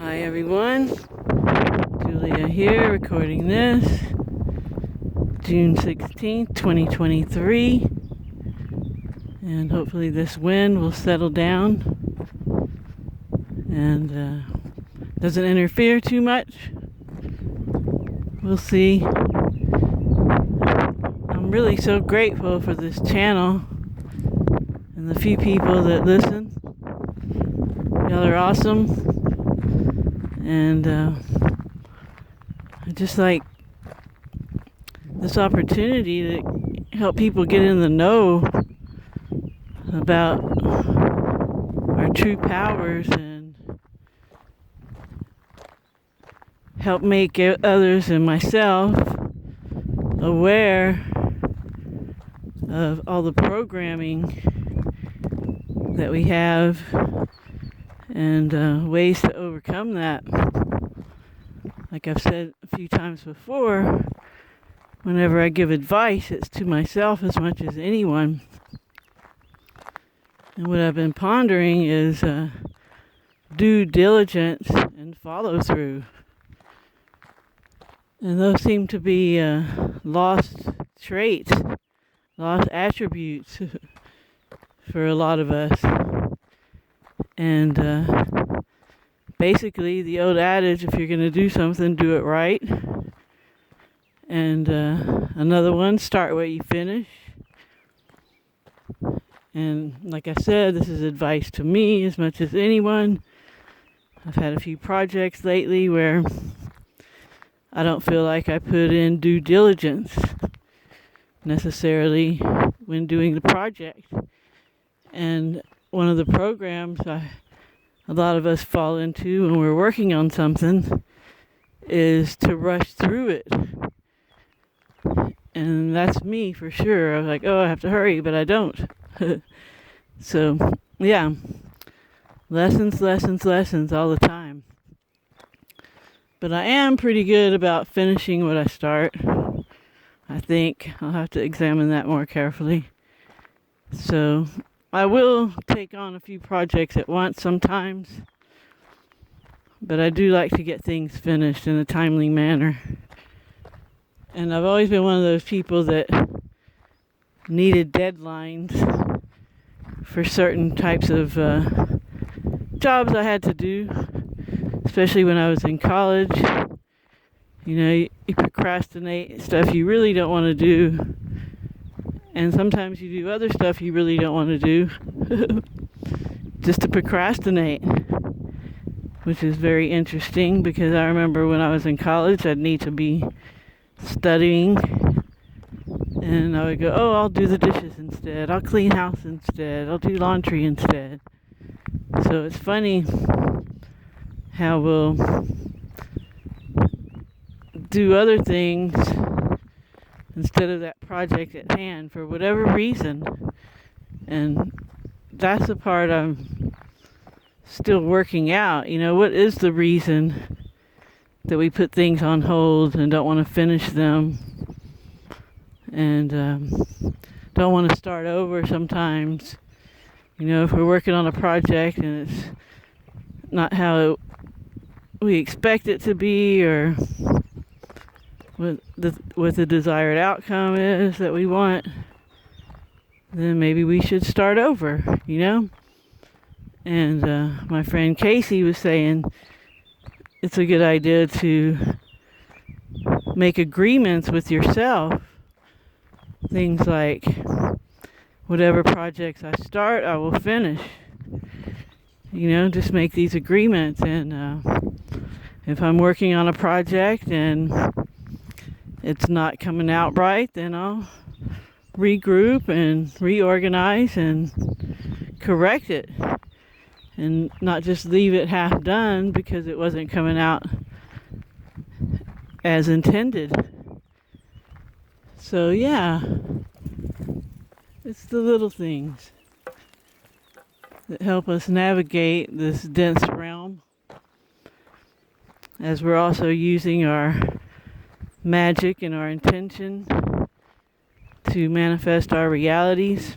Hi everyone, Julia here recording this, June 16th, 2023, and hopefully this wind will settle down and doesn't interfere too much. We'll see. I'm really so grateful for this channel and the few people that listen. Y'all are awesome. And I just like this opportunity to help people get in the know about our true powers and help make others and myself aware of all the programming that we have and ways to overcome that. Like I've said a few times before, whenever I give advice, it's to myself as much as anyone. And what I've been pondering is due diligence and follow through. And those seem to be lost traits, lost attributes for a lot of us. And basically, the old adage, if you're going to do something, do it right. And another one, start where you finish. And like I said, this is advice to me as much as anyone. I've had a few projects lately where I don't feel like I put in due diligence necessarily when doing the project. And one of the programs a lot of us fall into when we're working on something is to rush through it. And that's me for sure. I was like, oh, I have to hurry, but I don't. So, yeah. Lessons all the time. But I am pretty good about finishing what I start. I think I'll have to examine that more carefully. So I will take on a few projects at once sometimes, but I do like to get things finished in a timely manner. And I've always been one of those people that needed deadlines for certain types of jobs I had to do, especially when I was in college. You know, you procrastinate stuff you really don't want to do. And sometimes you do other stuff you really don't want to do just to procrastinate, which is very interesting because I remember when I was in college, I'd need to be studying and I would go, oh, I'll do the dishes instead. I'll clean house instead. I'll do laundry instead. So it's funny how we'll do other things instead of that project at hand for whatever reason. And that's the part I'm still working out. You know, what is the reason that we put things on hold and don't want to finish them and don't want to start over sometimes? You know, if we're working on a project and it's not how we expect it to be, or what the desired outcome is that we want, then maybe we should start over, you know? And my friend Casey was saying it's a good idea to make agreements with yourself. Things like, whatever projects I start, I will finish. You know, just make these agreements. And if I'm working on a project and it's not coming out right, then I'll regroup and reorganize and correct it. And not just leave it half done because it wasn't coming out as intended. So yeah, it's the little things that help us navigate this dense realm, as we're also using our magic and our intention to manifest our realities.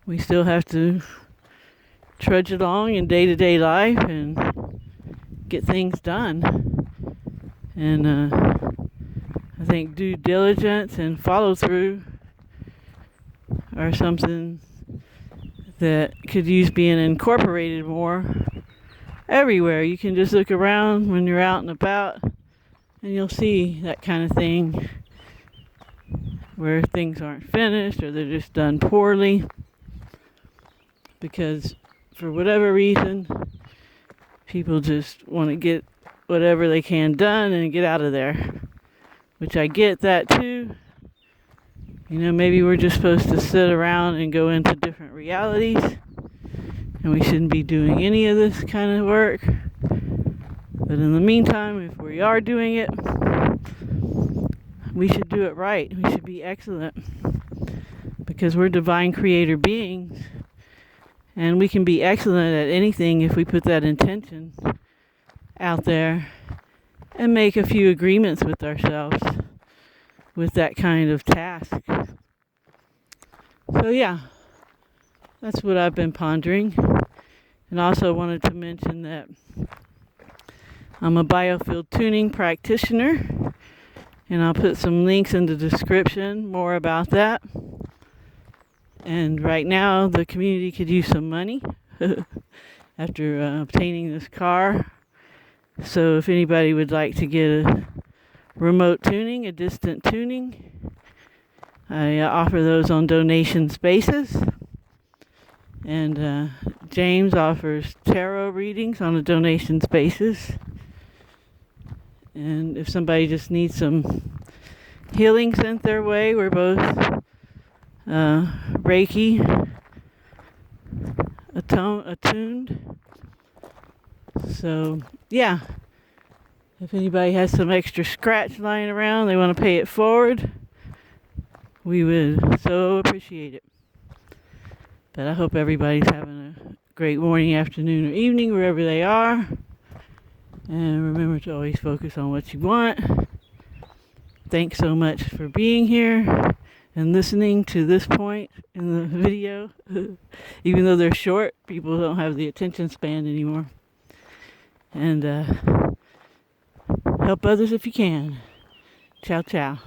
We still have to trudge along in day-to-day life and get things done. And I think due diligence and follow through are something that could use being incorporated more everywhere. You can just look around when you're out and about, and you'll see that kind of thing where things aren't finished or they're just done poorly because for whatever reason people just want to get whatever they can done and get out of there, which I get that too. You know, maybe we're just supposed to sit around and go into different realities, and we shouldn't be doing any of this kind of work. But in the meantime, if we are doing it, we should do it right. We should be excellent, because we're divine creator beings, and we can be excellent at anything if we put that intention out there and make a few agreements with ourselves with that kind of task. So yeah, that's what I've been pondering. And also wanted to mention that I'm a Biofield tuning practitioner, and I'll put some links in the description more about that. And right now the community could use some money after obtaining this car. So if anybody would like to get a remote tuning, a distant tuning, I offer those on donation basis. And James offers tarot readings on a donation basis. And if somebody just needs some healing sent their way, we're both Reiki attuned. So yeah, if anybody has some extra scratch lying around, they want to pay it forward, we would so appreciate it. But I hope everybody's having a great morning, afternoon, or evening, wherever they are. And remember to always focus on what you want. Thanks so much for being here and listening to this point in the video. Even though they're short, people don't have the attention span anymore. And help others if you can. Ciao, ciao.